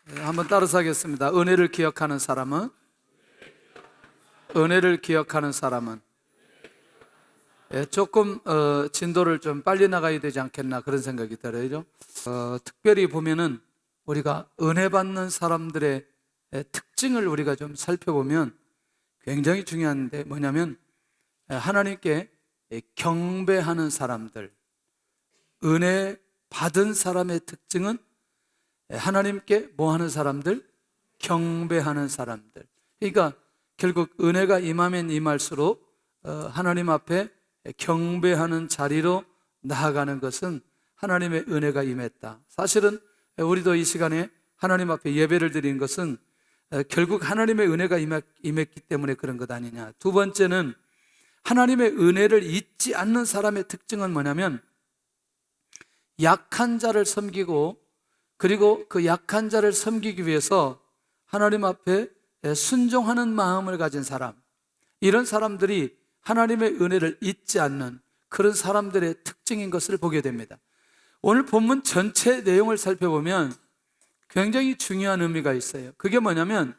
한번 따라서 하겠습니다. 은혜를 기억하는 사람은 조금 진도를 좀 빨리 나가야 되지 않겠나 그런 생각이 들어요. 특별히 보면은 우리가 은혜 받는 사람들의 특징을 우리가 좀 살펴보면 굉장히 중요한데 뭐냐면 하나님께 경배하는 사람들, 은혜 받은 사람의 특징은 하나님께 뭐 하는 사람들? 경배하는 사람들. 그러니까 결국 은혜가 임하면 임할수록 하나님 앞에 경배하는 자리로 나아가는 것은 하나님의 은혜가 임했다. 사실은 우리도 이 시간에 하나님 앞에 예배를 드리는 것은 결국 하나님의 은혜가 임했기 때문에 그런 것 아니냐. 두 번째는 하나님의 은혜를 잊지 않는 사람의 특징은 뭐냐면 약한 자를 섬기고 그리고 그 약한 자를 섬기기 위해서 하나님 앞에 순종하는 마음을 가진 사람, 이런 사람들이 하나님의 은혜를 잊지 않는 그런 사람들의 특징인 것을 보게 됩니다. 오늘 본문 전체 내용을 살펴보면 굉장히 중요한 의미가 있어요. 그게 뭐냐면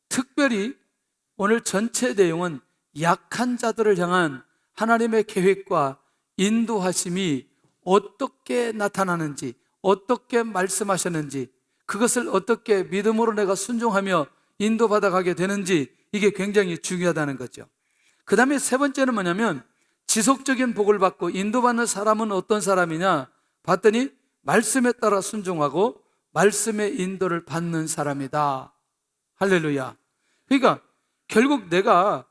특별히 오늘 전체 내용은 약한 자들을 향한 하나님의 계획과 인도하심이 어떻게 나타나는지, 어떻게 말씀하셨는지, 그것을 어떻게 믿음으로 내가 순종하며 인도받아 가게 되는지, 이게 굉장히 중요하다는 거죠. 그 다음에 세 번째는 뭐냐면 지속적인 복을 받고 인도받는 사람은 어떤 사람이냐 봤더니 말씀에 따라 순종하고 말씀의 인도를 받는 사람이다. 할렐루야. 그러니까 결국 내가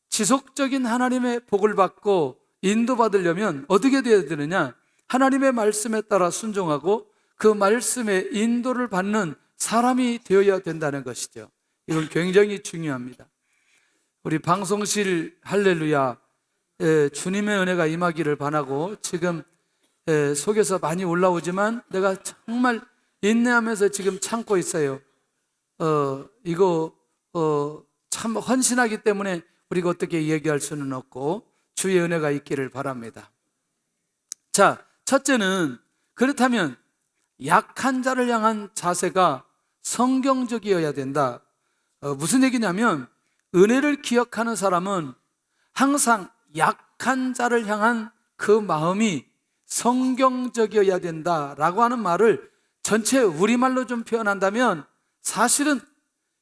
지속적인 하나님의 복을 받고 인도받으려면 어떻게 되어야 되느냐? 하나님의 말씀에 따라 순종하고 그 말씀의 인도를 받는 사람이 되어야 된다는 것이죠. 이건 굉장히 중요합니다. 우리 방송실 할렐루야, 주님의 은혜가 임하기를 바라고 지금 속에서 많이 올라오지만 내가 정말 인내하면서 지금 참고 있어요. 이거 참 헌신하기 때문에 우리가 어떻게 얘기할 수는 없고 주의 은혜가 있기를 바랍니다. 자, 첫째는 그렇다면 약한 자를 향한 자세가 성경적이어야 된다. 무슨 얘기냐면 은혜를 기억하는 사람은 항상 약한 자를 향한 그 마음이 성경적이어야 된다라고 하는 말을 전체 우리말로 좀 표현한다면 사실은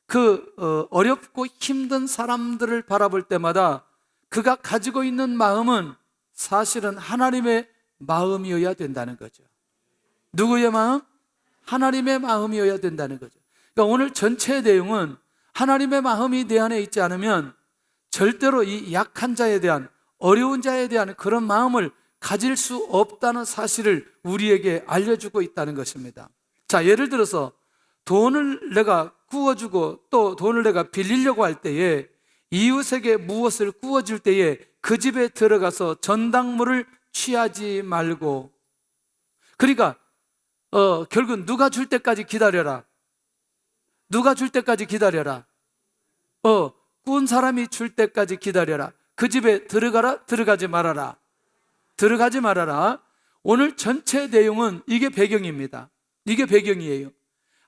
그 어렵고 힘든 사람들을 바라볼 때마다 그가 가지고 있는 마음은 사실은 하나님의 마음이어야 된다는 거죠. 누구의 마음? 하나님의 마음이어야 된다는 거죠. 그러니까 오늘 전체의 내용은 하나님의 마음이 내 안에 있지 않으면 절대로 이 약한 자에 대한, 어려운 자에 대한 그런 마음을 가질 수 없다는 사실을 우리에게 알려주고 있다는 것입니다. 자, 예를 들어서 돈을 내가 구워주고 또 돈을 내가 빌리려고 할 때에 이웃에게 무엇을 구워줄 때에 그 집에 들어가서 전당물을 취하지 말고, 그러니까 결국 누가 줄 때까지 기다려라. 누가 줄 때까지 기다려라. 구운 사람이 줄 때까지 기다려라. 그 집에 들어가라, 들어가지 말아라. 들어가지 말아라. 오늘 전체 내용은 이게 배경입니다. 이게 배경이에요.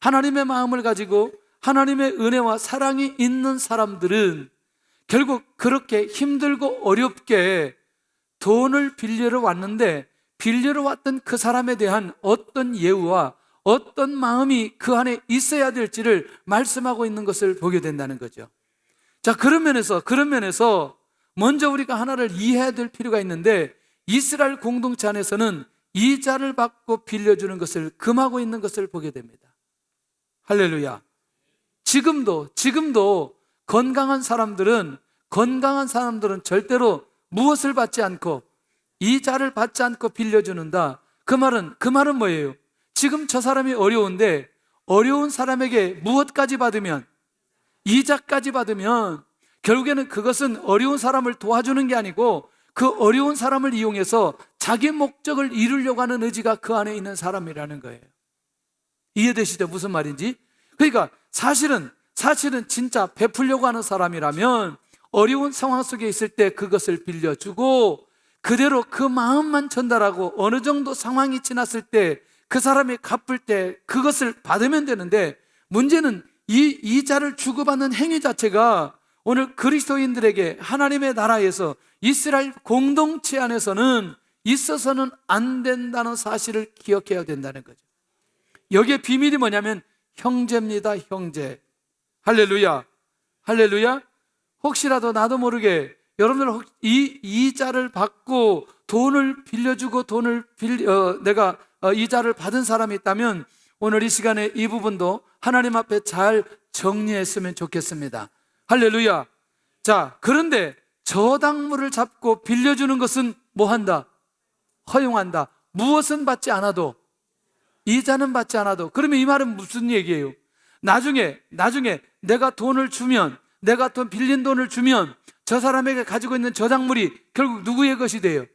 하나님의 마음을 가지고 하나님의 은혜와 사랑이 있는 사람들은 결국 그렇게 힘들고 어렵게 돈을 빌리러 왔는데 빌리러 왔던 그 사람에 대한 어떤 예우와 어떤 마음이 그 안에 있어야 될지를 말씀하고 있는 것을 보게 된다는 거죠. 자, 그런 면에서 먼저 우리가 하나를 이해해야 될 필요가 있는데 이스라엘 공동체 안에서는 이자를 받고 빌려주는 것을 금하고 있는 것을 보게 됩니다. 할렐루야. 지금도 건강한 사람들은 절대로 무엇을 받지 않고 이자를 받지 않고 빌려주는다. 그 말은 뭐예요? 지금 저 사람이 어려운데 어려운 사람에게 무엇까지 받으면, 이자까지 받으면 결국에는 그것은 어려운 사람을 도와주는 게 아니고 그 어려운 사람을 이용해서 자기 목적을 이루려고 하는 의지가 그 안에 있는 사람이라는 거예요. 이해되시죠? 무슨 말인지? 그러니까 사실은 진짜 베풀려고 하는 사람이라면 어려운 상황 속에 있을 때 그것을 빌려주고 그대로 그 마음만 전달하고 어느 정도 상황이 지났을 때 그 사람이 갚을 때 그것을 받으면 되는데 문제는 이 이자를 주고받는 행위 자체가 오늘 그리스도인들에게 하나님의 나라에서 이스라엘 공동체 안에서는 있어서는 안 된다는 사실을 기억해야 된다는 거죠. 여기에 비밀이 뭐냐면 형제입니다. 형제. 할렐루야. 할렐루야. 혹시라도 나도 모르게 여러분들 이 이자를 받고 돈을 빌려주고 내가 이자를 받은 사람이 있다면 오늘 이 시간에 이 부분도 하나님 앞에 잘 정리했으면 좋겠습니다. 할렐루야. 자, 그런데 저당물을 잡고 빌려주는 것은 뭐 한다? 허용한다. 무엇은 받지 않아도, 이자는 받지 않아도. 그러면 이 말은 무슨 얘기예요? 나중에 내가 돈을 주면, 내가 돈 빌린 돈을 주면 저 사람에게 가지고 있는 저작물이 결국 누구의 것이 돼요?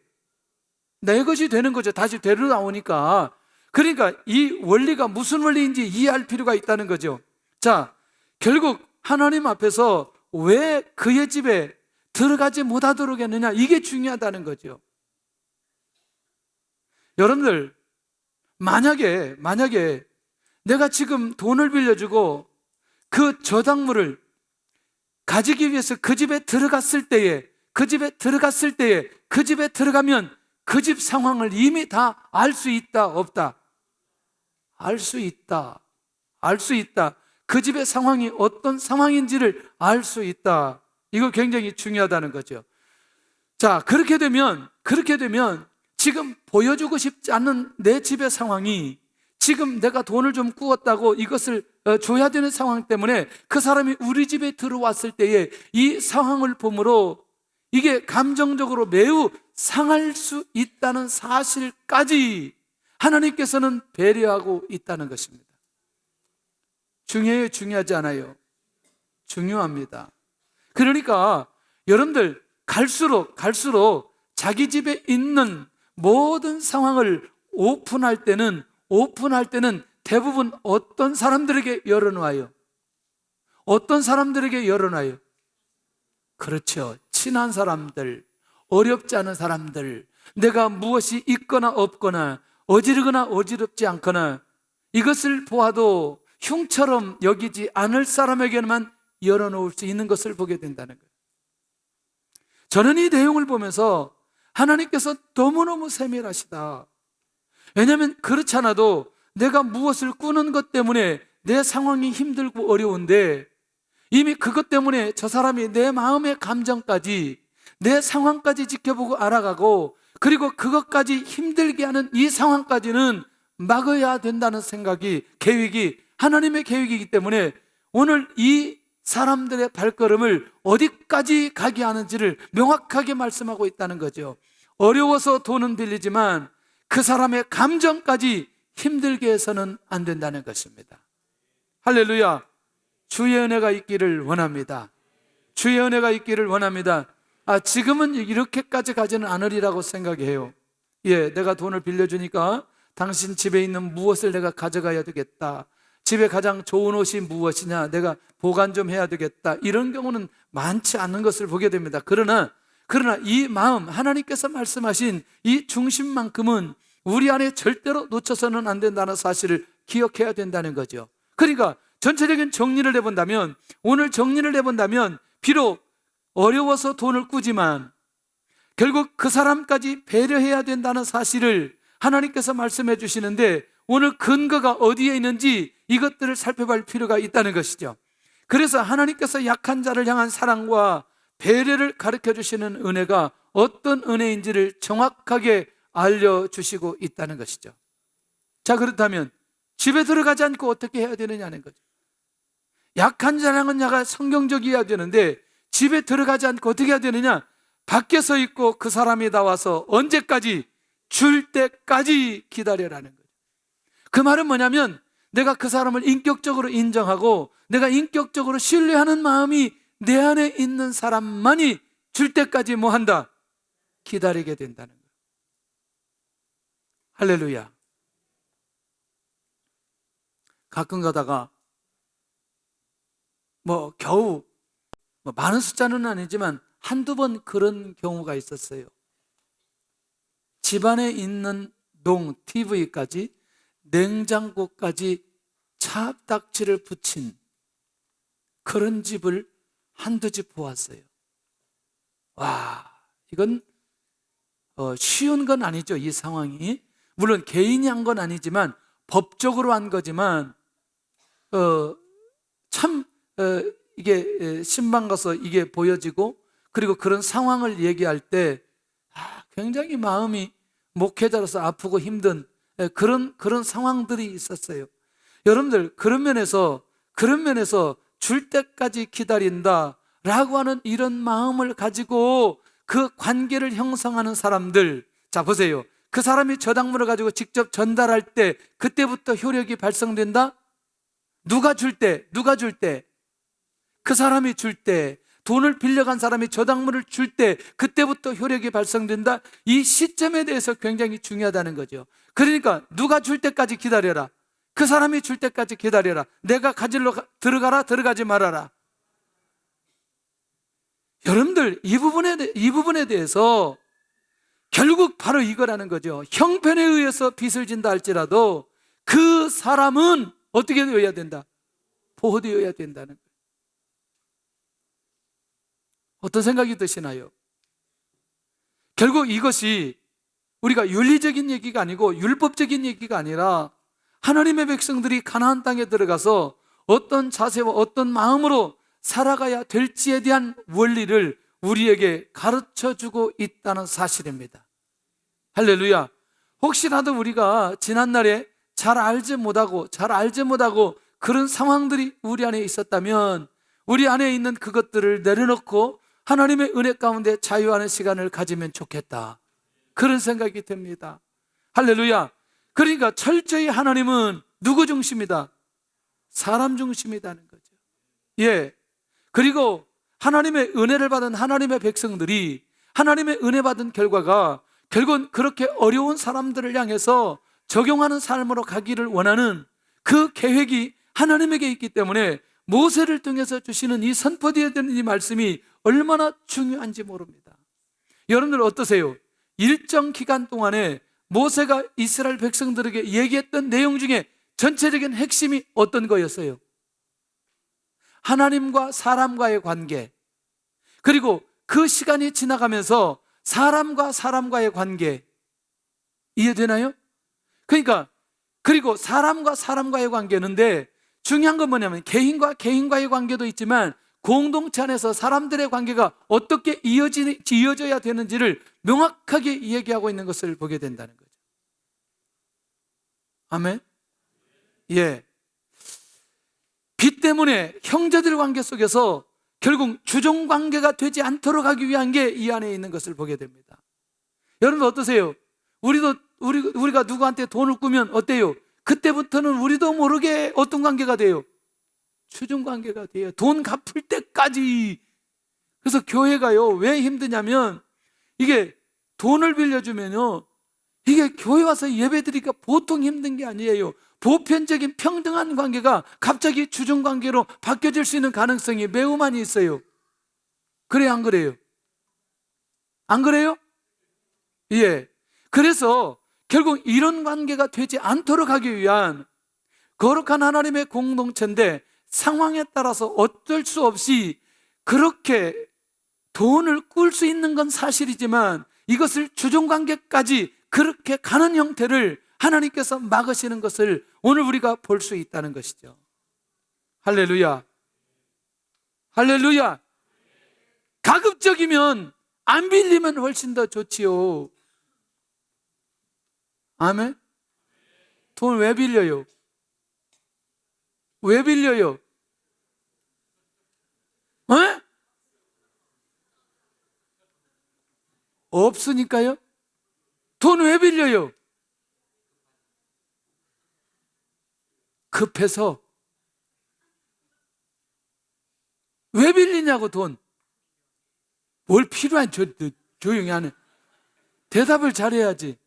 내 것이 되는 거죠. 다시 되로 나오니까. 그러니까 이 원리가 무슨 원리인지 이해할 필요가 있다는 거죠. 자, 결국 하나님 앞에서 왜 그의 집에 들어가지 못하도록 했느냐, 이게 중요하다는 거죠. 여러분들, 만약에 내가 지금 돈을 빌려주고 그 저작물을 가지기 위해서 그 집에 들어갔을 때에 그 집에 들어가면 그 집 상황을 이미 다 알 수 있다, 없다? 알 수 있다. 그 집의 상황이 어떤 상황인지를 알 수 있다. 이거 굉장히 중요하다는 거죠. 자, 그렇게 되면 지금 보여주고 싶지 않는 내 집의 상황이, 지금 내가 돈을 좀 꾸었다고 이것을 줘야 되는 상황 때문에 그 사람이 우리 집에 들어왔을 때에 이 상황을 보므로 이게 감정적으로 매우 상할 수 있다는 사실까지 하나님께서는 배려하고 있다는 것입니다. 중요해요? 중요하지 않아요? 중요합니다. 그러니까 여러분들 갈수록 자기 집에 있는 모든 상황을 오픈할 때는 대부분 어떤 사람들에게 열어놔요? 어떤 사람들에게 열어놔요? 그렇죠. 친한 사람들, 어렵지 않은 사람들, 내가 무엇이 있거나 없거나 어지르거나 어지럽지 않거나 이것을 보아도 흉처럼 여기지 않을 사람에게만 열어놓을 수 있는 것을 보게 된다는 거예요. 저는 이 내용을 보면서 하나님께서 너무너무 세밀하시다. 왜냐하면 그렇지 않아도 내가 무엇을 꾸는 것 때문에 내 상황이 힘들고 어려운데 이미 그것 때문에 저 사람이 내 마음의 감정까지, 내 상황까지 지켜보고 알아가고, 그리고 그것까지 힘들게 하는 이 상황까지는 막아야 된다는 계획이 하나님의 계획이기 때문에 오늘 이 사람들의 발걸음을 어디까지 가게 하는지를 명확하게 말씀하고 있다는 거죠. 어려워서 돈은 빌리지만 그 사람의 감정까지 힘들게 해서는 안 된다는 것입니다. 할렐루야. 주의 은혜가 있기를 원합니다. 주의 은혜가 있기를 원합니다. 지금은 이렇게까지 가지는 않으리라고 생각해요. 내가 돈을 빌려주니까 당신 집에 있는 무엇을 내가 가져가야 되겠다. 집에 가장 좋은 옷이 무엇이냐, 내가 보관 좀 해야 되겠다. 이런 경우는 많지 않은 것을 보게 됩니다. 그러나 이 마음, 하나님께서 말씀하신 이 중심만큼은 우리 안에 절대로 놓쳐서는 안 된다는 사실을 기억해야 된다는 거죠. 그러니까 전체적인 정리를 해본다면, 오늘 정리를 해본다면 비록 어려워서 돈을 꾸지만 결국 그 사람까지 배려해야 된다는 사실을 하나님께서 말씀해 주시는데, 오늘 근거가 어디에 있는지 이것들을 살펴볼 필요가 있다는 것이죠. 그래서 하나님께서 약한 자를 향한 사랑과 배려를 가르쳐 주시는 은혜가 어떤 은혜인지를 정확하게 알려주시고 있다는 것이죠. 자, 그렇다면 집에 들어가지 않고 어떻게 해야 되느냐는 거죠. 약한 자를 향한 자가 성경적이어야 되는데 집에 들어가지 않고 어떻게 해야 되느냐? 밖에 서 있고 그 사람이 나와서 언제까지? 줄 때까지 기다려라는 거죠. 그 말은 뭐냐면 내가 그 사람을 인격적으로 인정하고 내가 인격적으로 신뢰하는 마음이 내 안에 있는 사람만이 줄 때까지 뭐 한다? 기다리게 된다는 거예요. 할렐루야. 가끔 가다가 겨우 많은 숫자는 아니지만 한두 번 그런 경우가 있었어요. 집안에 있는 TV까지 냉장고까지 차딱지를 붙인 그런 집을 한두 집 보았어요. 와, 이건 쉬운 건 아니죠. 이 상황이 물론 개인이 한 건 아니지만 법적으로 한 거지만 참 이게 신방 가서 이게 보여지고 그리고 그런 상황을 얘기할 때 굉장히 마음이 목회자로서 아프고 힘든 그런 상황들이 있었어요. 여러분들 그런 면에서 줄 때까지 기다린다라고 하는 이런 마음을 가지고 그 관계를 형성하는 사람들, 자 보세요. 그 사람이 저작물을 가지고 직접 전달할 때 그때부터 효력이 발생된다? 누가 줄 때? 그 사람이 줄 때, 돈을 빌려간 사람이 저작물을 줄 때 그때부터 효력이 발생된다? 이 시점에 대해서 굉장히 중요하다는 거죠. 그러니까 누가 줄 때까지 기다려라. 그 사람이 줄 때까지 기다려라. 내가 가지러 들어가라, 들어가지 말아라. 여러분들 이 부분에 대해서 결국 바로 이거라는 거죠. 형편에 의해서 빚을 진다 할지라도 그 사람은 어떻게 되어야 된다? 보호되어야 된다는 거예요. 어떤 생각이 드시나요? 결국 이것이 우리가 윤리적인 얘기가 아니고 율법적인 얘기가 아니라 하나님의 백성들이 가나안 땅에 들어가서 어떤 자세와 어떤 마음으로 살아가야 될지에 대한 원리를 우리에게 가르쳐주고 있다는 사실입니다. 할렐루야. 혹시라도 우리가 지난날에 잘 알지 못하고 그런 상황들이 우리 안에 있었다면 우리 안에 있는 그것들을 내려놓고 하나님의 은혜 가운데 자유하는 시간을 가지면 좋겠다, 그런 생각이 듭니다. 할렐루야. 그러니까 철저히 하나님은 누구 중심이다? 사람 중심이라는 거죠. 예. 그리고 하나님의 은혜를 받은 하나님의 백성들이 하나님의 은혜 받은 결과가 결국은 그렇게 어려운 사람들을 향해서 적용하는 삶으로 가기를 원하는 그 계획이 하나님에게 있기 때문에 모세를 통해서 주시는 이 선포되어야 되는 이 말씀이 얼마나 중요한지 모릅니다. 여러분들 어떠세요? 일정 기간 동안에 모세가 이스라엘 백성들에게 얘기했던 내용 중에 전체적인 핵심이 어떤 거였어요? 하나님과 사람과의 관계, 그리고 그 시간이 지나가면서 사람과 사람과의 관계, 이해되나요? 그리고 사람과 사람과의 관계인데 중요한 건 뭐냐면 개인과 개인과의 관계도 있지만 공동체 안에서 사람들의 관계가 어떻게 이어져야 되는지를 명확하게 얘기하고 있는 것을 보게 된다는 거죠. 아멘? 예. 빚 때문에 형제들 관계 속에서 결국 주종 관계가 되지 않도록 하기 위한 게 이 안에 있는 것을 보게 됩니다. 여러분 어떠세요? 우리가 누구한테 돈을 꾸면 어때요? 그때부터는 우리도 모르게 어떤 관계가 돼요? 주종 관계가 돼요. 돈 갚을 때까지. 그래서 교회가요, 왜 힘드냐면 이게 돈을 빌려주면요, 이게 교회 와서 예배드리기가 보통 힘든 게 아니에요. 보편적인 평등한 관계가 갑자기 주종 관계로 바뀌어질 수 있는 가능성이 매우 많이 있어요. 그래요, 안 그래요? 안 그래요? 예. 그래서 결국 이런 관계가 되지 않도록 하기 위한 거룩한 하나님의 공동체인데 상황에 따라서 어쩔 수 없이 그렇게 돈을 꿀 수 있는 건 사실이지만 이것을 주종관계까지 그렇게 가는 형태를 하나님께서 막으시는 것을 오늘 우리가 볼 수 있다는 것이죠. 할렐루야. 할렐루야. 가급적이면 안 빌리면 훨씬 더 좋지요. 아멘. 돈 왜 빌려요? 왜 빌려요? 에? 없으니까요? 돈 왜 빌려요? 급해서. 왜 빌리냐고 돈. 뭘 필요한 조용히 하네. 대답을 잘해야지.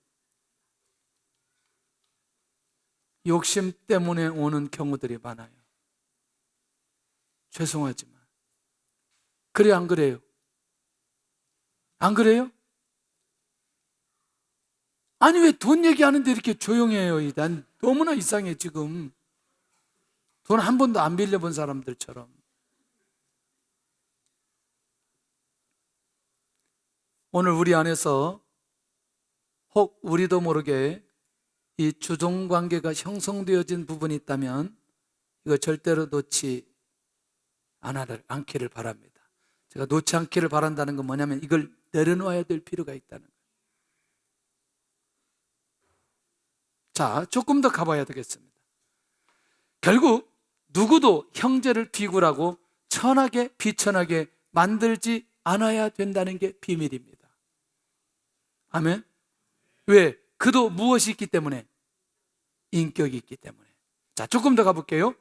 욕심 때문에 오는 경우들이 많아요. 죄송하지만. 그래요, 안 그래요? 안 그래요? 아니 왜 돈 얘기하는데 이렇게 조용해요? 난 너무나 이상해 지금. 돈 한 번도 안 빌려본 사람들처럼. 오늘 우리 안에서 혹 우리도 모르게 이 주종관계가 형성되어진 부분이 있다면 이거 절대로 놓지 않기를 바랍니다. 제가 놓지 않기를 바란다는 건 뭐냐면 이걸 내려놓아야 될 필요가 있다는 거예요. 자, 조금 더 가봐야 되겠습니다. 결국 누구도 형제를 비굴하고 천하게 비천하게 만들지 않아야 된다는 게 비밀입니다. 아멘? 왜? 그도 무엇이 있기 때문에? 인격이 있기 때문에. 자, 조금 더 가볼게요.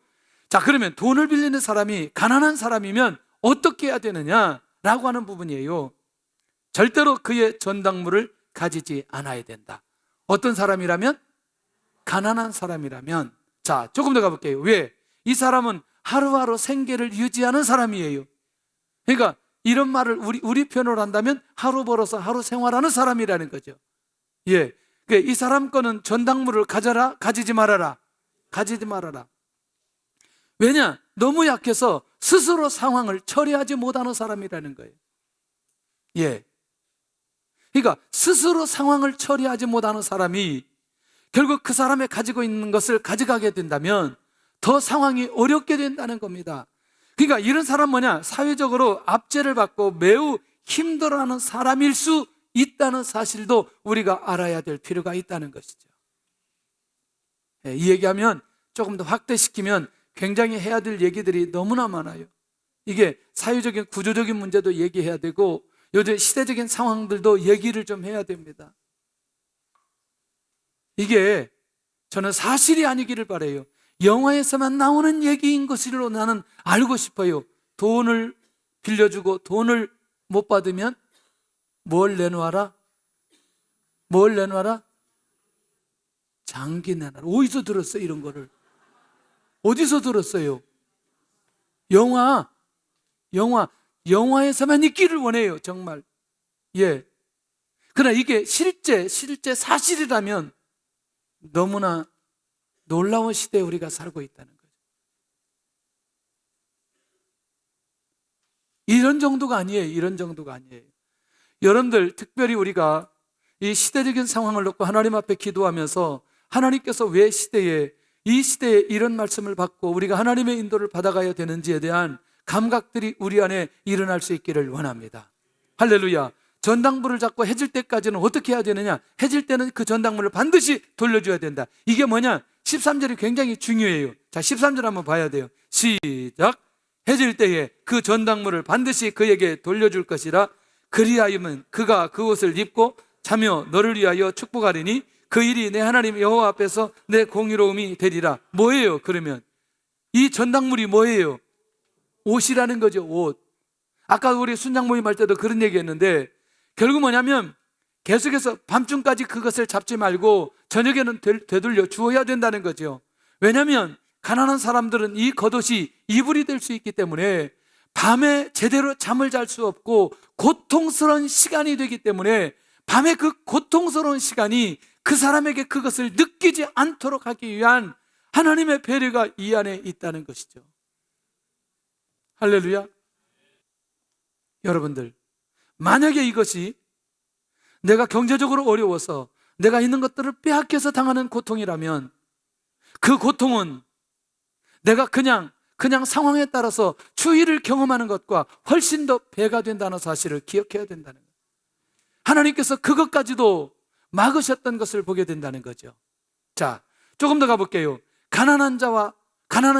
자, 그러면 돈을 빌리는 사람이 가난한 사람이면 어떻게 해야 되느냐라고 하는 부분이에요. 절대로 그의 전당물을 가지지 않아야 된다. 어떤 사람이라면? 가난한 사람이라면. 자, 조금 더 가볼게요. 왜? 이 사람은 하루하루 생계를 유지하는 사람이에요. 그러니까 이런 말을 우리 표현으로 한다면 하루 벌어서 하루 생활하는 사람이라는 거죠. 예. 그러니까 이 사람 거는 전당물을 가져라, 가지지 말아라. 가지지 말아라. 왜냐? 너무 약해서 스스로 상황을 처리하지 못하는 사람이라는 거예요. 예. 그러니까 스스로 상황을 처리하지 못하는 사람이 결국 그 사람이 가지고 있는 것을 가져가게 된다면 더 상황이 어렵게 된다는 겁니다. 그러니까 이런 사람 뭐냐? 사회적으로 압제를 받고 매우 힘들어하는 사람일 수 있다는 사실도 우리가 알아야 될 필요가 있다는 것이죠. 이 얘기하면 조금 더 확대시키면 굉장히 해야 될 얘기들이 너무나 많아요. 이게 사회적인 구조적인 문제도 얘기해야 되고 요즘 시대적인 상황들도 얘기를 좀 해야 됩니다. 이게 저는 사실이 아니기를 바라요. 영화에서만 나오는 얘기인 것으로 나는 알고 싶어요. 돈을 빌려주고 돈을 못 받으면 뭘 내놓아라? 뭘 내놓아라? 장기 내놔라. 어디서 들었어요, 이런 거를? 어디서 들었어요? 영화에서만 있기를 원해요, 정말. 예. 그러나 이게 실제 사실이라면 너무나 놀라운 시대에 우리가 살고 있다는 거죠. 이런 정도가 아니에요. 이런 정도가 아니에요. 여러분들, 특별히 우리가 이 시대적인 상황을 놓고 하나님 앞에 기도하면서 하나님께서 왜 이 시대에 이런 말씀을 받고 우리가 하나님의 인도를 받아가야 되는지에 대한 감각들이 우리 안에 일어날 수 있기를 원합니다. 할렐루야. 전당물을 잡고 해질 때까지는 어떻게 해야 되느냐? 해질 때는 그 전당물을 반드시 돌려줘야 된다. 이게 뭐냐? 13절이 굉장히 중요해요. 자, 13절 한번 봐야 돼요. 시작. 해질 때에 그 전당물을 반드시 그에게 돌려줄 것이라. 그리하여면 그가 그 옷을 입고 자며 너를 위하여 축복하리니 그 일이 내 하나님 여호와 앞에서 내 공의로움이 되리라. 뭐예요? 그러면 이 전당물이 뭐예요? 옷이라는 거죠. 옷. 아까 우리 순장 모임 할 때도 그런 얘기했는데 결국 뭐냐면 계속해서 밤중까지 그것을 잡지 말고 저녁에는 되돌려 주어야 된다는 거죠. 왜냐하면 가난한 사람들은 이 겉옷이 이불이 될 수 있기 때문에 밤에 제대로 잠을 잘 수 없고 고통스러운 시간이 되기 때문에 밤에 그 고통스러운 시간이 그 사람에게 그것을 느끼지 않도록 하기 위한 하나님의 배려가 이 안에 있다는 것이죠. 할렐루야. 여러분들, 만약에 이것이 내가 경제적으로 어려워서 내가 있는 것들을 빼앗겨서 당하는 고통이라면 그 고통은 내가 그냥 상황에 따라서 추위를 경험하는 것과 훨씬 더 배가 된다는 사실을 기억해야 된다는 거예요. 하나님께서 그것까지도 막으셨던 것을 보게 된다는 거죠. 자, 조금 더 가볼게요. 가난한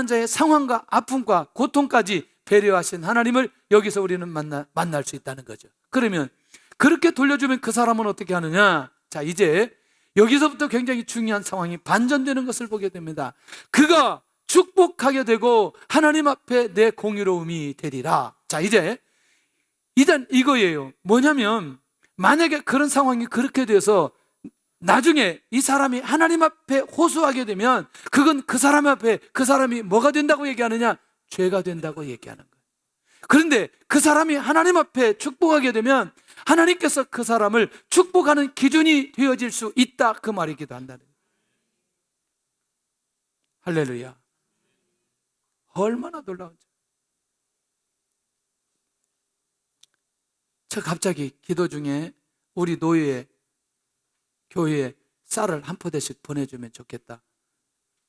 자의 상황과 아픔과 고통까지 배려하신 하나님을 여기서 우리는 만날 수 있다는 거죠. 그러면 그렇게 돌려주면 그 사람은 어떻게 하느냐? 자, 이제 여기서부터 굉장히 중요한 상황이 반전되는 것을 보게 됩니다. 그가 축복하게 되고 하나님 앞에 내 공의로움이 되리라. 자, 이제 일단 이거예요. 뭐냐면 만약에 그런 상황이 그렇게 돼서 나중에 이 사람이 하나님 앞에 호소하게 되면 그건 그 사람 앞에 그 사람이 뭐가 된다고 얘기하느냐? 죄가 된다고 얘기하는 거예요. 그런데 그 사람이 하나님 앞에 축복하게 되면 하나님께서 그 사람을 축복하는 기준이 되어질 수 있다, 그 말이기도 한다는 거예요. 할렐루야. 얼마나 놀라운지. 저 갑자기 기도 중에 우리 노예에 교회에 쌀을 한 포대씩 보내주면 좋겠다,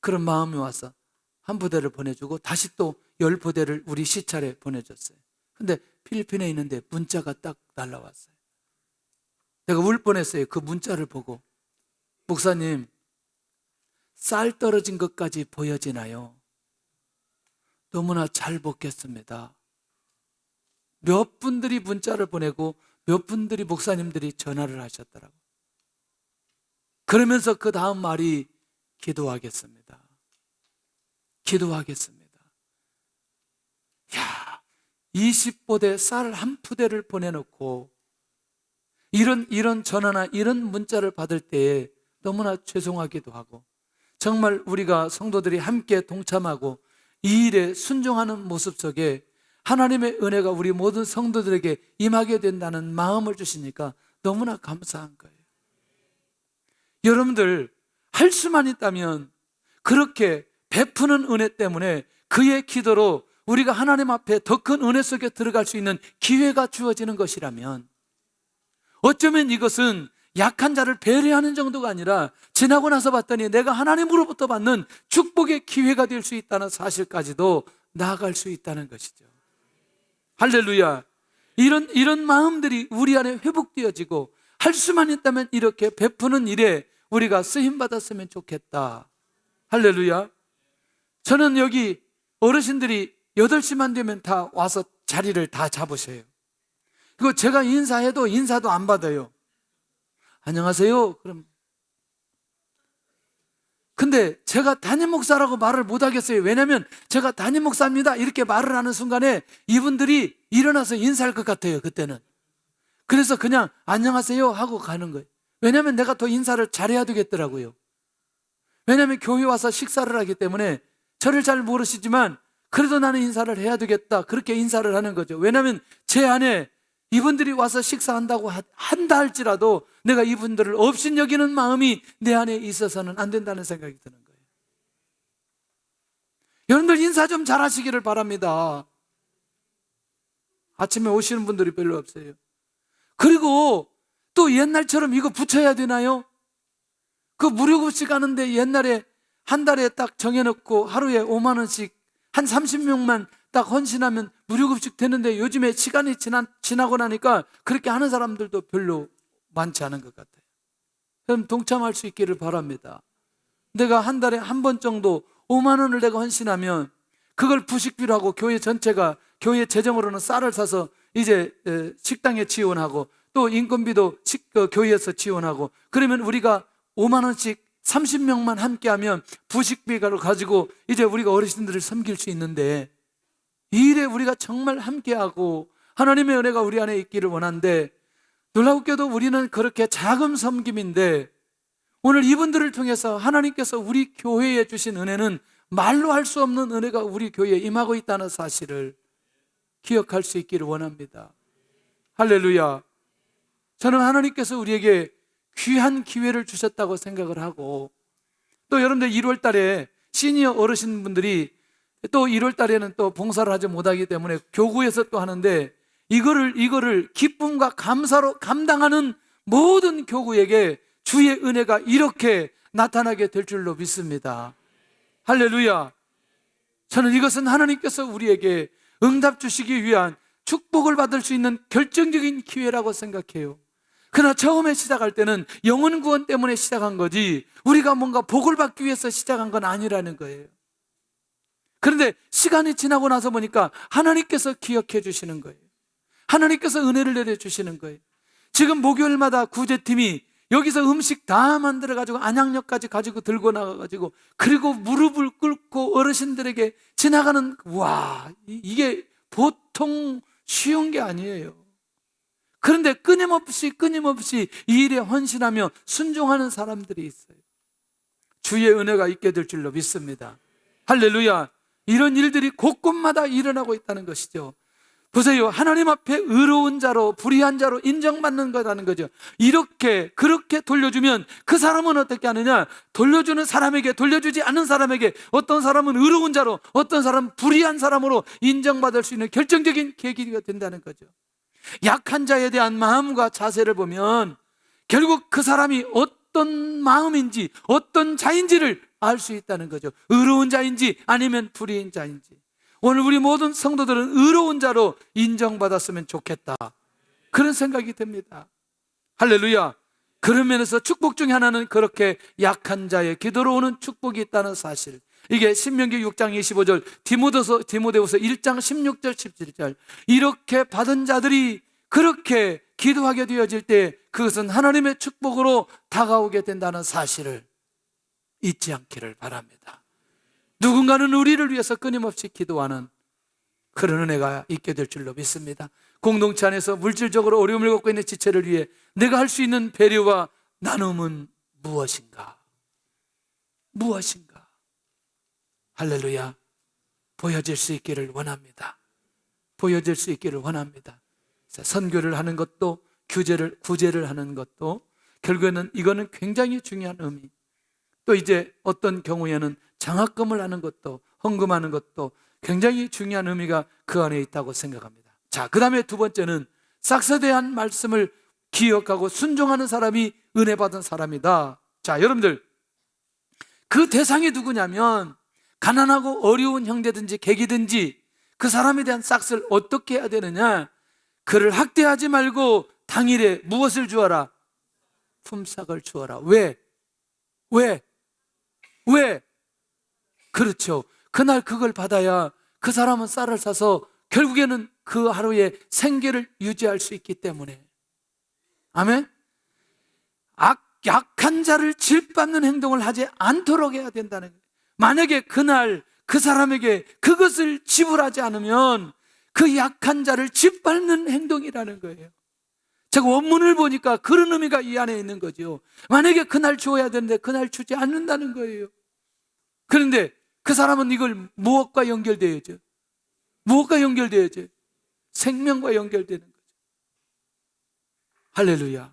그런 마음이 와서 한 포대를 보내주고 다시 또 10포대를 우리 시찰에 보내줬어요. 근데 필리핀에 있는데 문자가 딱 날라왔어요. 내가 울 뻔했어요. 그 문자를 보고. 목사님, 쌀 떨어진 것까지 보여지나요? 너무나 잘 먹겠습니다. 몇 분들이 문자를 보내고 몇 분들이 목사님들이 전화를 하셨더라고요. 그러면서 그 다음 말이 기도하겠습니다. 기도하겠습니다. 야, 20포대 쌀 한 푸대를 보내놓고 이런 전화나 이런 문자를 받을 때에 너무나 죄송하기도 하고, 정말 우리가 성도들이 함께 동참하고 이 일에 순종하는 모습 속에 하나님의 은혜가 우리 모든 성도들에게 임하게 된다는 마음을 주시니까 너무나 감사한 거예요. 여러분들, 할 수만 있다면 그렇게 베푸는 은혜 때문에 그의 기도로 우리가 하나님 앞에 더 큰 은혜 속에 들어갈 수 있는 기회가 주어지는 것이라면, 어쩌면 이것은 약한 자를 배려하는 정도가 아니라 지나고 나서 봤더니 내가 하나님으로부터 받는 축복의 기회가 될 수 있다는 사실까지도 나아갈 수 있다는 것이죠. 할렐루야. 이런 마음들이 우리 안에 회복되어지고, 할 수만 있다면 이렇게 베푸는 일에 우리가 쓰임받았으면 좋겠다. 할렐루야. 저는 여기 어르신들이 8시만 되면 다 와서 자리를 다 잡으셔요. 그리고 제가 인사해도 인사도 안 받아요. 안녕하세요. 그럼. 근데 제가 담임 목사라고 말을 못 하겠어요. 왜냐하면 제가 담임 목사입니다 이렇게 말을 하는 순간에 이분들이 일어나서 인사할 것 같아요, 그때는. 그래서 그냥 안녕하세요 하고 가는 거예요. 왜냐하면 내가 더 인사를 잘해야 되겠더라고요. 왜냐하면 교회 와서 식사를 하기 때문에 저를 잘 모르시지만 그래도 나는 인사를 해야 되겠다, 그렇게 인사를 하는 거죠. 왜냐하면 제 안에 이분들이 와서 식사한다고 한다 할지라도 내가 이분들을 업신여기는 마음이 내 안에 있어서는 안 된다는 생각이 드는 거예요. 여러분들 인사 좀 잘하시기를 바랍니다. 아침에 오시는 분들이 별로 없어요. 그리고 또 옛날처럼 이거 붙여야 되나요? 그 무료급식 하는데 옛날에 한 달에 딱 정해놓고 하루에 5만 원씩 한 30명만 딱 헌신하면 무료급식 되는데, 요즘에 시간이 지나고 나니까 그렇게 하는 사람들도 별로 많지 않은 것 같아요. 그럼 동참할 수 있기를 바랍니다. 내가 한 달에 한 번 정도 5만 원을 내가 헌신하면 그걸 부식비로 하고 교회 전체가 교회 재정으로는 쌀을 사서 이제 식당에 지원하고 또 인건비도 교회에서 지원하고, 그러면 우리가 5만 원씩 30명만 함께하면 부식비를 가지고 이제 우리가 어르신들을 섬길 수 있는데, 이 일에 우리가 정말 함께하고 하나님의 은혜가 우리 안에 있기를 원하는데, 놀랍게도 우리는 그렇게 작은 섬김인데 오늘 이분들을 통해서 하나님께서 우리 교회에 주신 은혜는 말로 할 수 없는 은혜가 우리 교회에 임하고 있다는 사실을 기억할 수 있기를 원합니다. 할렐루야. 저는 하나님께서 우리에게 귀한 기회를 주셨다고 생각을 하고, 또 여러분들 1월 달에 시니어 어르신분들이 또 1월 달에는 또 봉사를 하지 못하기 때문에 교구에서 또 하는데, 이거를 기쁨과 감사로 감당하는 모든 교구에게 주의 은혜가 이렇게 나타나게 될 줄로 믿습니다. 할렐루야. 저는 이것은 하나님께서 우리에게 응답 주시기 위한 축복을 받을 수 있는 결정적인 기회라고 생각해요. 그러나 처음에 시작할 때는 영혼 구원 때문에 시작한 거지 우리가 뭔가 복을 받기 위해서 시작한 건 아니라는 거예요. 그런데 시간이 지나고 나서 보니까 하나님께서 기억해 주시는 거예요. 하나님께서 은혜를 내려주시는 거예요. 지금 목요일마다 구제팀이 여기서 음식 다 만들어가지고 안양역까지 가지고 들고 나가가지고, 그리고 무릎을 꿇고 어르신들에게 지나가는, 와, 이게 보통 쉬운 게 아니에요. 그런데 끊임없이 이 일에 헌신하며 순종하는 사람들이 있어요. 주의 은혜가 있게 될 줄로 믿습니다. 할렐루야. 이런 일들이 곳곳마다 일어나고 있다는 것이죠. 보세요. 하나님 앞에 의로운 자로, 불의한 자로 인정받는 거라는 거죠. 그렇게 돌려주면 그 사람은 어떻게 하느냐? 돌려주는 사람에게, 돌려주지 않는 사람에게, 어떤 사람은 의로운 자로, 어떤 사람은 불의한 사람으로 인정받을 수 있는 결정적인 계기가 된다는 거죠. 약한 자에 대한 마음과 자세를 보면 결국 그 사람이 어떤 마음인지, 어떤 자인지를 알 수 있다는 거죠. 의로운 자인지 아니면 불의인 자인지. 오늘 우리 모든 성도들은 의로운 자로 인정받았으면 좋겠다, 그런 생각이 듭니다. 할렐루야. 그런 면에서 축복 중에 하나는 그렇게 약한 자의 기도로 오는 축복이 있다는 사실. 이게 신명기 6장 25절, 디모데후서 1장 16절 17절, 이렇게 받은 자들이 그렇게 기도하게 되어질 때 그것은 하나님의 축복으로 다가오게 된다는 사실을 잊지 않기를 바랍니다. 누군가는 우리를 위해서 끊임없이 기도하는 그런 은혜가 있게 될 줄로 믿습니다. 공동체 안에서 물질적으로 어려움을 겪고 있는 지체를 위해 내가 할 수 있는 배려와 나눔은 무엇인가? 무엇인가? 할렐루야. 보여질 수 있기를 원합니다. 보여질 수 있기를 원합니다. 선교를 하는 것도, 구제를 하는 것도 결국에는 이거는 굉장히 중요한 의미. 또 이제 어떤 경우에는 장학금을 하는 것도, 헌금하는 것도 굉장히 중요한 의미가 그 안에 있다고 생각합니다. 자, 그 다음에 두 번째는 싹스에 대한 말씀을 기억하고 순종하는 사람이 은혜 받은 사람이다. 자, 여러분들, 그 대상이 누구냐면 가난하고 어려운 형제든지 객이든지 그 사람에 대한 싹스를 어떻게 해야 되느냐? 그를 학대하지 말고 당일에 무엇을 주어라? 품삯을 주어라. 왜? 그렇죠. 그날 그걸 받아야 그 사람은 쌀을 사서 결국에는 그 하루의 생계를 유지할 수 있기 때문에. 아멘? 약한 자를 질밟는 행동을 하지 않도록 해야 된다는 거예요. 만약에 그날 그 사람에게 그것을 지불하지 않으면 그 약한 자를 짓밟는 행동이라는 거예요. 제가 원문을 보니까 그런 의미가 이 안에 있는 거죠. 만약에 그날 주어야 되는데 그날 주지 않는다는 거예요. 그런데 그 사람은 이걸 무엇과 연결되어야죠? 무엇과 연결되어야죠? 생명과 연결되는 거죠. 할렐루야.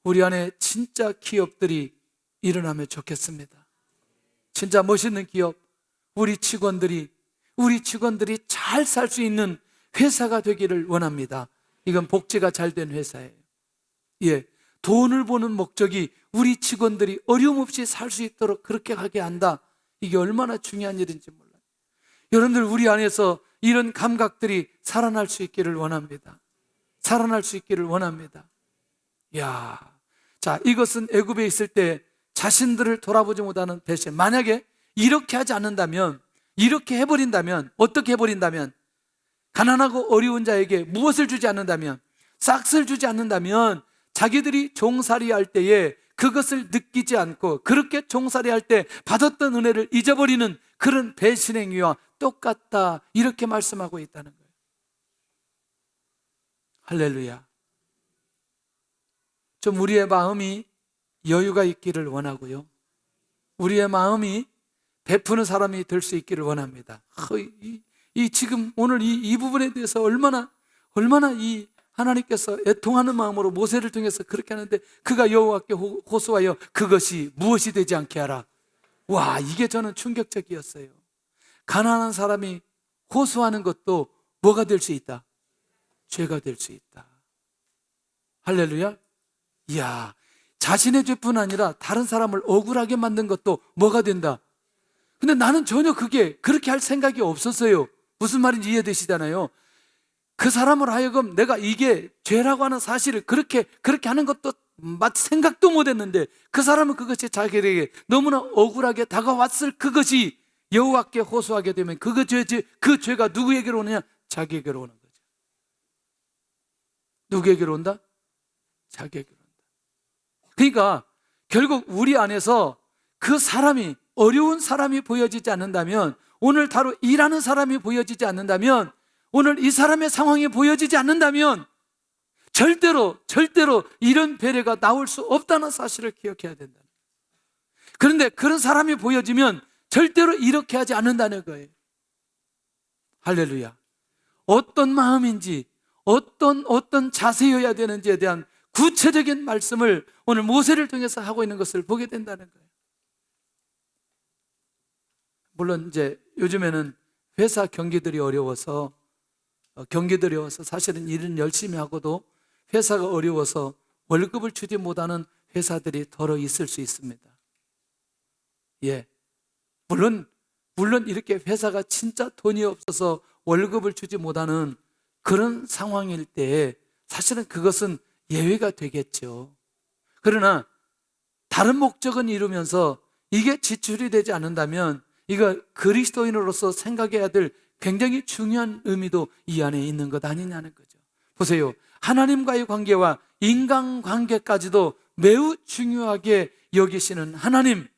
우리 안에 진짜 기업들이 일어나면 좋겠습니다. 진짜 멋있는 기업, 우리 직원들이 잘 살 수 있는 회사가 되기를 원합니다. 이건 복지가 잘 된 회사예요. 예, 돈을 버는 목적이 우리 직원들이 어려움 없이 살 수 있도록 그렇게 하게 한다. 이게 얼마나 중요한 일인지 몰라요. 여러분들, 우리 안에서 이런 감각들이 살아날 수 있기를 원합니다. 살아날 수 있기를 원합니다. 야, 자, 이것은 애굽에 있을 때 자신들을 돌아보지 못하는 배신. 만약에 이렇게 하지 않는다면, 이렇게 해버린다면, 어떻게 해버린다면, 가난하고 어려운 자에게 무엇을 주지 않는다면, 싹스를 주지 않는다면 자기들이 종살이 할 때에 그것을 느끼지 않고 그렇게 종살이 할 때 받았던 은혜를 잊어버리는 그런 배신 행위와 똑같다, 이렇게 말씀하고 있다는 거예요. 할렐루야. 좀 우리의 마음이 여유가 있기를 원하고요, 우리의 마음이 베푸는 사람이 될 수 있기를 원합니다. 지금 오늘 이 부분에 대해서 얼마나 이 하나님께서 애통하는 마음으로 모세를 통해서 그렇게 하는데, 그가 여호와께 호소하여 그것이 무엇이 되지 않게 하라. 와, 이게 저는 충격적이었어요. 가난한 사람이 호소하는 것도 뭐가 될 수 있다? 죄가 될 수 있다. 할렐루야. 이야, 자신의 죄뿐 아니라 다른 사람을 억울하게 만든 것도 뭐가 된다? 근데 나는 전혀 그렇게 할 생각이 없었어요. 무슨 말인지 이해되시잖아요. 그 사람을 하여금 내가 이게 죄라고 하는 사실을 그렇게 하는 것도 생각도 못 했는데, 그 사람은 그것이 자기에게 너무나 억울하게 다가왔을 그것이 여호와께 호소하게 되면 그 죄가 누구에게로 오느냐? 자기에게로 오는 거죠. 누구에게로 온다? 자기에게로 온다. 그러니까 결국 우리 안에서 그 사람이, 어려운 사람이 보여지지 않는다면, 오늘 다루 일하는 사람이 보여지지 않는다면, 오늘 이 사람의 상황이 보여지지 않는다면 절대로 이런 배려가 나올 수 없다는 사실을 기억해야 된다. 그런데 그런 사람이 보여지면 절대로 이렇게 하지 않는다는 거예요. 할렐루야. 어떤 마음인지, 어떤 자세여야 되는지에 대한 구체적인 말씀을 오늘 모세를 통해서 하고 있는 것을 보게 된다는 거예요. 물론 이제 요즘에는 회사 경기들이 어려워서 사실은 일은 열심히 하고도 회사가 어려워서 월급을 주지 못하는 회사들이 더러 있을 수 있습니다. 예. 물론 이렇게 회사가 진짜 돈이 없어서 월급을 주지 못하는 그런 상황일 때 사실은 그것은 예외가 되겠죠. 그러나 다른 목적은 이루면서 이게 지출이 되지 않는다면 이거 그리스도인으로서 생각해야 될 굉장히 중요한 의미도 이 안에 있는 것 아니냐는 거죠. 보세요. 하나님과의 관계와 인간관계까지도 매우 중요하게 여기시는 하나님,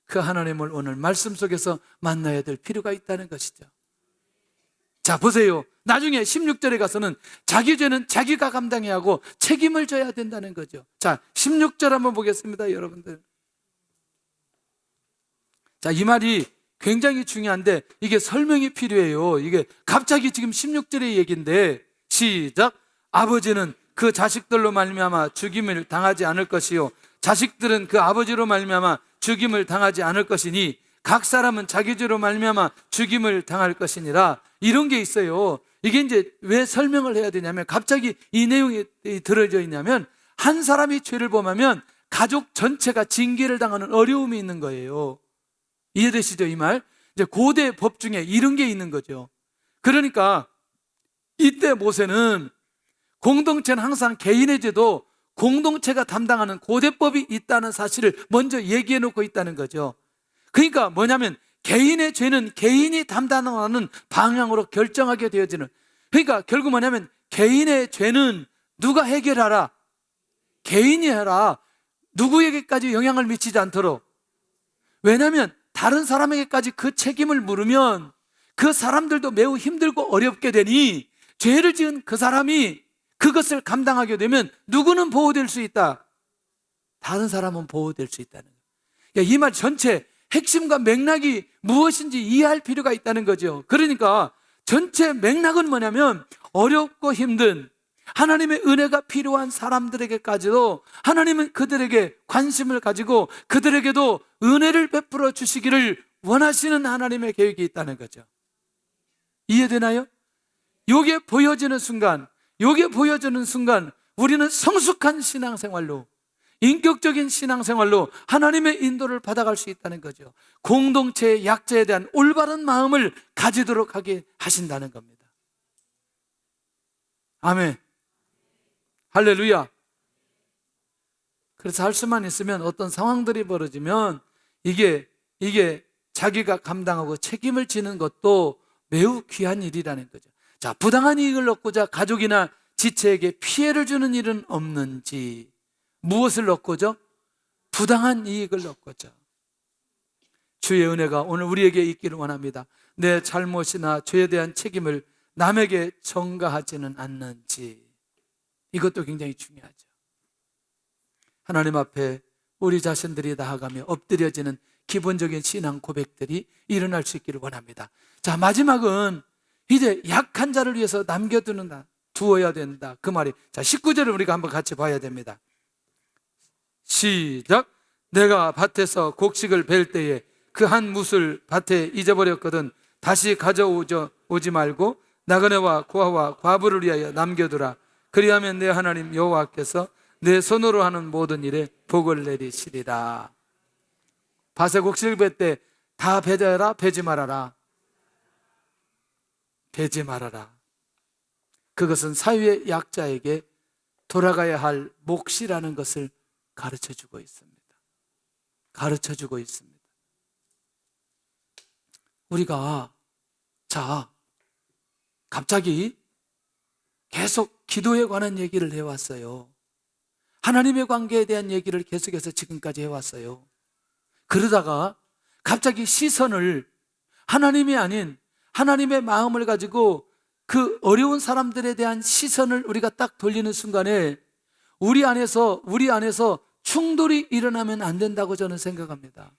그 하나님을 오늘 말씀 속에서 만나야 될 필요가 있다는 것이죠. 자, 보세요. 나중에 16절에 가서는 자기 죄는 자기가 감당해야 하고 책임을 져야 된다는 거죠. 자, 16절 한번 보겠습니다, 여러분들. 자, 이 말이 굉장히 중요한데 이게 설명이 필요해요. 이게 갑자기 지금 16절의 얘기인데, 시작. 아버지는 그 자식들로 말미암아 죽임을 당하지 않을 것이요 자식들은 그 아버지로 말미암아 죽임을 당하지 않을 것이니 각 사람은 자기 죄로 말미암아 죽임을 당할 것이니라. 이런 게 있어요. 이게 이제 왜 설명을 해야 되냐면, 갑자기 이 내용이 들어져 있냐면, 한 사람이 죄를 범하면 가족 전체가 징계를 당하는 어려움이 있는 거예요. 이해되시죠? 이 말? 이제 고대 법 중에 이런 게 있는 거죠. 그러니까 이때 모세는 공동체는 항상 개인의 죄도 공동체가 담당하는 고대법이 있다는 사실을 먼저 얘기해 놓고 있다는 거죠. 그러니까 뭐냐면 개인의 죄는 개인이 담당하는 방향으로 결정하게 되어지는, 그러니까 결국 뭐냐면 개인의 죄는 누가 해결하라? 개인이 해라. 누구에게까지 영향을 미치지 않도록. 왜냐하면 다른 사람에게까지 그 책임을 물으면 그 사람들도 매우 힘들고 어렵게 되니 죄를 지은 그 사람이 그것을 감당하게 되면 누구는 보호될 수 있다? 다른 사람은 보호될 수 있다는 거예요. 이 말 전체 핵심과 맥락이 무엇인지 이해할 필요가 있다는 거죠. 그러니까 전체 맥락은 뭐냐면 어렵고 힘든 하나님의 은혜가 필요한 사람들에게까지도 하나님은 그들에게 관심을 가지고 그들에게도 은혜를 베풀어 주시기를 원하시는 하나님의 계획이 있다는 거죠. 이해되나요? 요게 보여지는 순간 우리는 성숙한 신앙생활로, 인격적인 신앙생활로 하나님의 인도를 받아갈 수 있다는 거죠. 공동체의 약자에 대한 올바른 마음을 가지도록 하게 하신다는 겁니다. 아멘. 할렐루야. 그래서 할 수만 있으면 어떤 상황들이 벌어지면 이게 자기가 감당하고 책임을 지는 것도 매우 귀한 일이라는 거죠. 자, 부당한 이익을 얻고자 가족이나 지체에게 피해를 주는 일은 없는지. 무엇을 얻고자? 부당한 이익을 얻고자. 주의 은혜가 오늘 우리에게 있기를 원합니다. 내 잘못이나 죄에 대한 책임을 남에게 전가하지는 않는지. 이것도 굉장히 중요하죠. 하나님 앞에 우리 자신들이 나아가며 엎드려지는 기본적인 신앙 고백들이 일어날 수 있기를 원합니다. 자, 마지막은 이제 약한 자를 위해서 두어야 된다. 그 말이. 자, 19절을 우리가 한번 같이 봐야 됩니다. 시작. 내가 밭에서 곡식을 벨 때에 그 한 뭇을 밭에 잊어버렸거든 다시 가져오지 말고 나그네와 고아와 과부를 위하여 남겨두라. 그리하면 내 하나님 여호와께서 내 손으로 하는 모든 일에 복을 내리시리라. 밭에 곡식을 벨 때 다 베자라, 베지 말아라. 베지 말아라. 그것은 사회의 약자에게 돌아가야 할 몫이라는 것을 가르쳐주고 있습니다. 가르쳐주고 있습니다. 우리가 갑자기 계속 기도에 관한 얘기를 해왔어요. 하나님의 관계에 대한 얘기를 계속해서 지금까지 해왔어요. 그러다가 갑자기 시선을 하나님이 아닌 하나님의 마음을 가지고 그 어려운 사람들에 대한 시선을 우리가 딱 돌리는 순간에 우리 안에서 충돌이 일어나면 안 된다고 저는 생각합니다.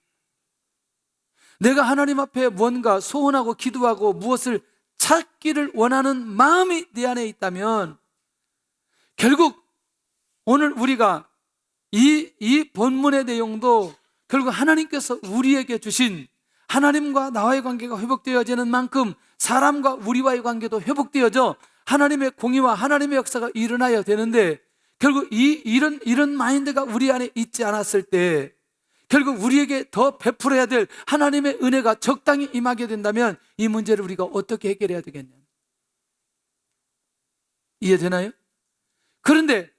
내가 하나님 앞에 뭔가 소원하고 기도하고 무엇을 찾기를 원하는 마음이 내 안에 있다면 결국 오늘 우리가 이 본문의 내용도 결국 하나님께서 우리에게 주신 하나님과 나와의 관계가 회복되어지는 만큼 사람과 우리와의 관계도 회복되어져 하나님의 공의와 하나님의 역사가 일어나야 되는데 결국 이런 마인드가 우리 안에 있지 않았을 때 결국 우리에게 더 베풀어야 될 하나님의 은혜가 적당히 임하게 된다면 이 문제를 우리가 어떻게 해결해야 되겠냐? 이해되나요? 그런데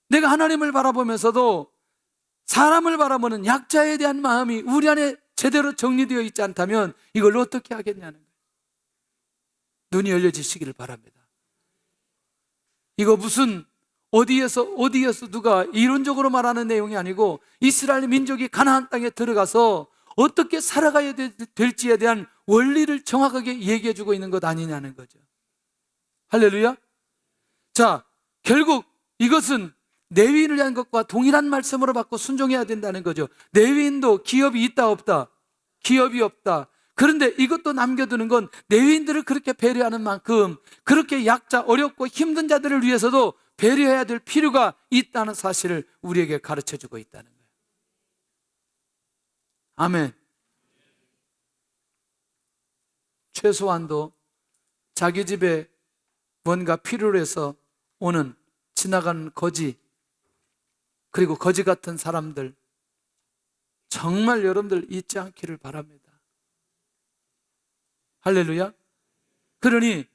내가 하나님을 바라보면서도 사람을 바라보는 약자에 대한 마음이 우리 안에 제대로 정리되어 있지 않다면 이걸 어떻게 하겠냐는 거예요. 눈이 열려지시기를 바랍니다. 이거 무슨 어디에서 누가 이론적으로 말하는 내용이 아니고 이스라엘 민족이 가나안 땅에 들어가서 어떻게 살아가야 될지에 대한 원리를 정확하게 얘기해 주고 있는 것 아니냐는 거죠. 할렐루야. 자, 결국 이것은 레위인을 위한 것과 동일한 말씀으로 받고 순종해야 된다는 거죠. 레위인도 기업이 있다 없다? 기업이 없다. 그런데 이것도 남겨두는 건 레위인들을 그렇게 배려하는 만큼 그렇게 약자, 어렵고 힘든 자들을 위해서도 배려해야 될 필요가 있다는 사실을 우리에게 가르쳐주고 있다는 거예요. 아멘. 최소한도 자기 집에 뭔가 필요로 해서 오는 지나가는 거지, 그리고 거지 같은 사람들 정말 여러분들 잊지 않기를 바랍니다. 할렐루야. 그러니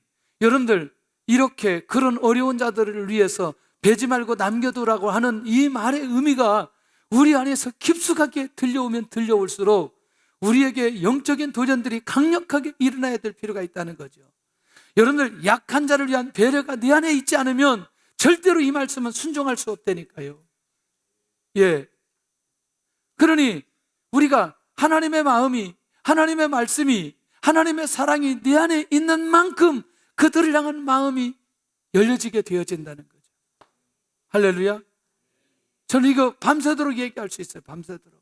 여러분들 이렇게 그런 어려운 자들을 위해서 배지 말고 남겨두라고 하는 이 말의 의미가 우리 안에서 깊숙하게 들려오면 들려올수록 우리에게 영적인 도전들이 강력하게 일어나야 될 필요가 있다는 거죠. 여러분들 약한 자를 위한 배려가 내 안에 있지 않으면 절대로 이 말씀은 순종할 수 없다니까요. 예. 그러니 우리가 하나님의 마음이, 하나님의 말씀이, 하나님의 사랑이 내 안에 있는 만큼 그들을 향한 마음이 열려지게 되어진다는 거죠. 할렐루야. 저는 이거 밤새도록 얘기할 수 있어요. 밤새도록.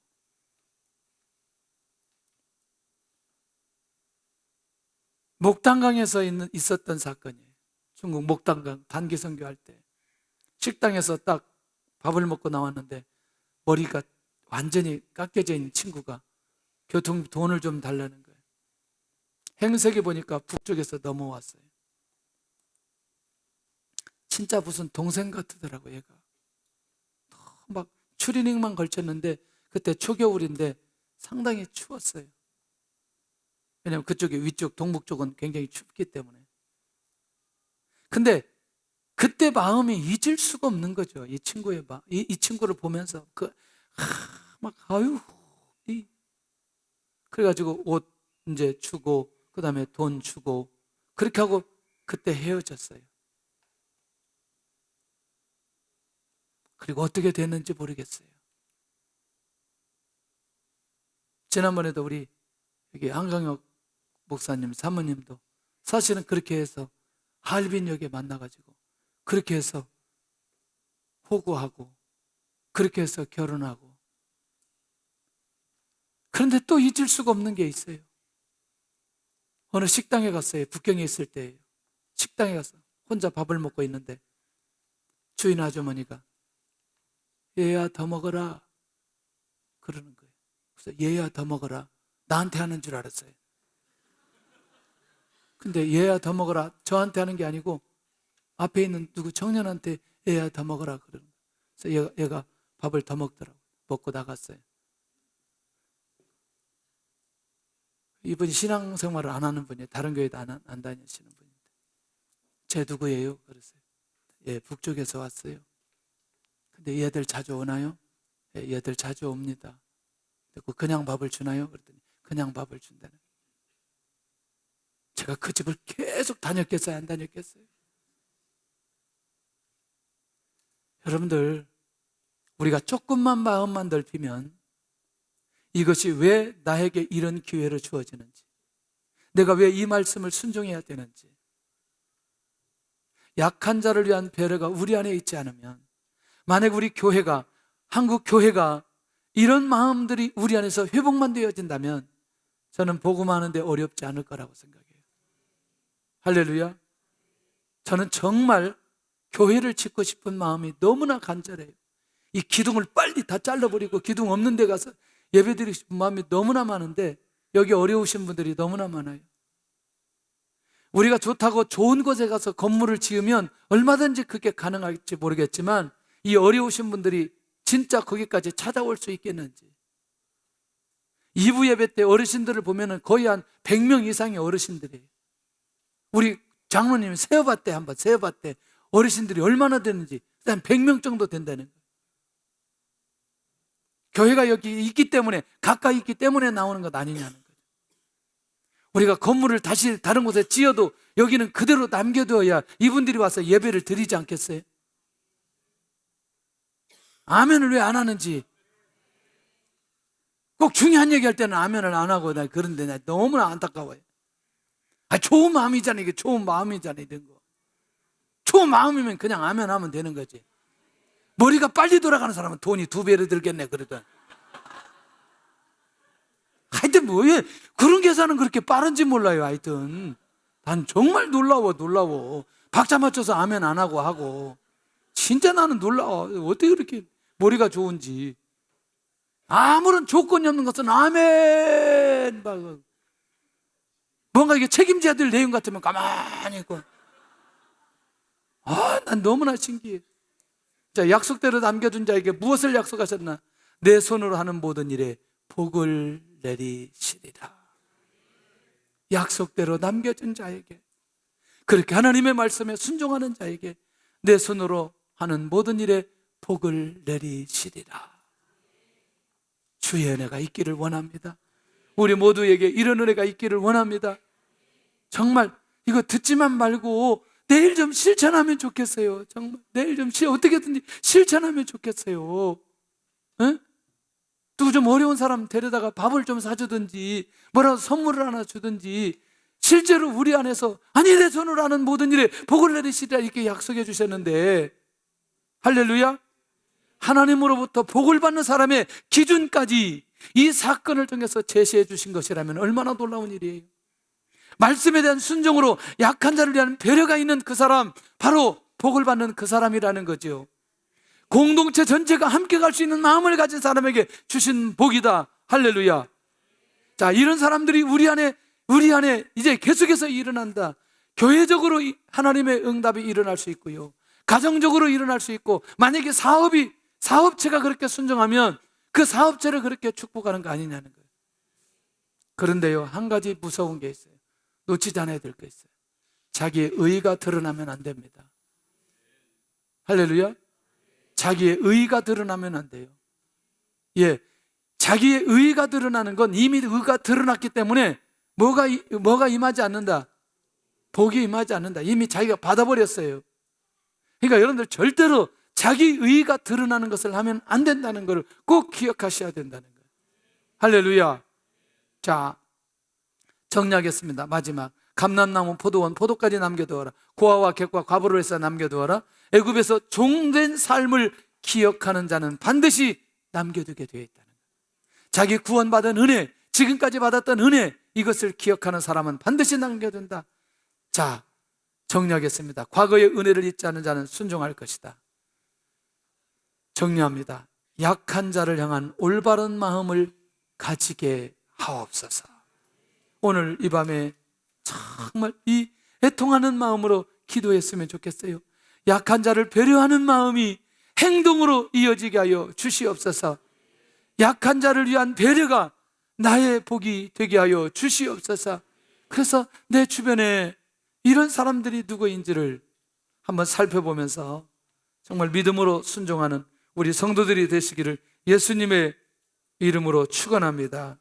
목단강에서 있었던 사건이에요. 중국 목단강 단기 선교할 때 식당에서 딱 밥을 먹고 나왔는데 머리가 완전히 깎여져 있는 친구가 돈을 좀 달라는 거예요. 행색이 보니까 북쪽에서 넘어왔어요. 진짜 무슨 동생 같더라고 얘가. 막 추리닝만 걸쳤는데 그때 초겨울인데 상당히 추웠어요. 왜냐하면 그쪽이 위쪽 동북 쪽은 굉장히 춥기 때문에. 근데 그때 마음이 잊을 수가 없는 거죠. 이 친구의 마음, 이 친구를 보면서 그래가지고 옷 이제 주고 그 다음에 돈 주고 그렇게 하고 그때 헤어졌어요. 그리고 어떻게 됐는지 모르겠어요. 지난번에도 우리 여기 한강혁 목사님 사모님도 사실은 그렇게 해서 할빈역에 만나가지고 그렇게 해서 호구하고 그렇게 해서 결혼하고. 그런데 또 잊을 수가 없는 게 있어요. 어느 식당에 갔어요. 북경에 있을 때예요. 식당에 가서 혼자 밥을 먹고 있는데 주인 아주머니가 얘야 더 먹어라 그러는 거예요. 그래서 얘야 더 먹어라. 나한테 하는 줄 알았어요. 근데 얘야 더 먹어라 저한테 하는 게 아니고 앞에 있는 누구 청년한테 얘야 더 먹어라 그러는 거예요. 그래서 얘가 밥을 더 먹더라고요. 먹고 나갔어요. 이분이 신앙생활을 안 하는 분이에요. 다른 교회도 안 다니시는 분인데 쟤 누구예요? 그랬어요. 예, 북쪽에서 왔어요. 근데 얘들 자주 오나요? 예, 얘들 자주 옵니다. 그냥 밥을 주나요? 그랬더니 그냥 밥을 준다는 거예요. 제가 그 집을 계속 다녔겠어요? 안 다녔겠어요? 여러분들 우리가 조금만 마음만 넓히면 이것이 왜 나에게 이런 기회를 주어지는지, 내가 왜 이 말씀을 순종해야 되는지, 약한 자를 위한 배려가 우리 안에 있지 않으면, 만약 우리 교회가, 한국 교회가 이런 마음들이 우리 안에서 회복만 되어진다면 저는 복음하는데 어렵지 않을 거라고 생각해요. 할렐루야. 저는 정말 교회를 짓고 싶은 마음이 너무나 간절해요. 이 기둥을 빨리 다 잘라버리고 기둥 없는 데 가서 예배드리고 싶은 마음이 너무나 많은데 여기 어려우신 분들이 너무나 많아요. 우리가 좋다고 좋은 곳에 가서 건물을 지으면 얼마든지 그게 가능할지 모르겠지만 이 어려우신 분들이 진짜 거기까지 찾아올 수 있겠는지. 2부 예배 때 어르신들을 보면 거의 한 100명 이상의 어르신들이에요. 우리 장로님이 세어봤대, 한번 세어봤대. 어르신들이 얼마나 되는지 한 100명 정도 된다는 거예요. 교회가 여기 있기 때문에, 가까이 있기 때문에 나오는 것 아니냐는 거예요. 우리가 건물을 다시 다른 곳에 지어도 여기는 그대로 남겨두어야 이분들이 와서 예배를 드리지 않겠어요? 아멘을 왜 안 하는지. 꼭 중요한 얘기할 때는 아멘을 안 하고 나 그런데 나 너무나 안타까워요. 좋은 마음이잖아요. 이게 좋은 마음이잖아요. 이런 거. 좋은 마음이면 그냥 아멘 하면 되는 거지. 머리가 빨리 돌아가는 사람은 돈이 2배로 들겠네 그러던. 하여튼 왜 그런 계산은 그렇게 빠른지 몰라요. 하여튼 난 정말 놀라워. 박자 맞춰서 아멘 안 하고 진짜 나는 놀라워. 어떻게 그렇게 머리가 좋은지. 아무런 조건이 없는 것은 아멘. 뭔가 이게 책임져야 될 내용 같으면 가만히 있고. 난 너무나 신기해. 자, 약속대로 남겨준 자에게 무엇을 약속하셨나? 내 손으로 하는 모든 일에 복을 내리시리라. 약속대로 남겨준 자에게, 그렇게 하나님의 말씀에 순종하는 자에게 내 손으로 하는 모든 일에 복을 내리시리라. 주의 은혜가 있기를 원합니다. 우리 모두에게 이런 은혜가 있기를 원합니다. 정말 이거 듣지만 말고 내일 좀 실천하면 좋겠어요. 정말 내일 좀 어떻게든지 실천하면 좋겠어요. 에? 또 좀 어려운 사람 데려다가 밥을 좀 사주든지 뭐라도 선물을 하나 주든지, 실제로 우리 안에서 내 손으로 하는 모든 일에 복을 내리시리라 이렇게 약속해 주셨는데, 할렐루야. 하나님으로부터 복을 받는 사람의 기준까지 이 사건을 통해서 제시해 주신 것이라면 얼마나 놀라운 일이에요. 말씀에 대한 순종으로 약한 자를 위한 배려가 있는 그 사람, 바로 복을 받는 그 사람이라는 거죠. 공동체 전체가 함께 갈 수 있는 마음을 가진 사람에게 주신 복이다. 할렐루야. 자, 이런 사람들이 우리 안에 이제 계속해서 일어난다. 교회적으로 하나님의 응답이 일어날 수 있고요, 가정적으로 일어날 수 있고, 만약에 사업체가 그렇게 순종하면 그 사업체를 그렇게 축복하는 거 아니냐는 거예요. 그런데요, 한 가지 무서운 게 있어요. 놓치지 않아야 될 게 있어요. 자기의 의의가 드러나면 안 됩니다. 할렐루야. 자기의 의의가 드러나면 안 돼요. 예, 자기의 의의가 드러나는 건 이미 의가 드러났기 때문에 뭐가 임하지 않는다? 복이 임하지 않는다. 이미 자기가 받아버렸어요. 그러니까 여러분들 절대로 자기 의의가 드러나는 것을 하면 안 된다는 걸 꼭 기억하셔야 된다는 거예요. 할렐루야. 자, 정리하겠습니다. 마지막. 감람나무, 포도원, 포도까지 남겨두어라. 고아와 객과 과부를 해서 남겨두어라. 애굽에서 종된 삶을 기억하는 자는 반드시 남겨두게 되어 있다는 거예요. 자기 구원받은 은혜, 지금까지 받았던 은혜, 이것을 기억하는 사람은 반드시 남겨둔다. 자, 정리하겠습니다. 과거의 은혜를 잊지 않는 자는 순종할 것이다. 정리합니다. 약한 자를 향한 올바른 마음을 가지게 하옵소서. 오늘 이 밤에 정말 이 애통하는 마음으로 기도했으면 좋겠어요. 약한 자를 배려하는 마음이 행동으로 이어지게 하여 주시옵소서. 약한 자를 위한 배려가 나의 복이 되게 하여 주시옵소서. 그래서 내 주변에 이런 사람들이 누구인지를 한번 살펴보면서 정말 믿음으로 순종하는 우리 성도들이 되시기를 예수님의 이름으로 축원합니다.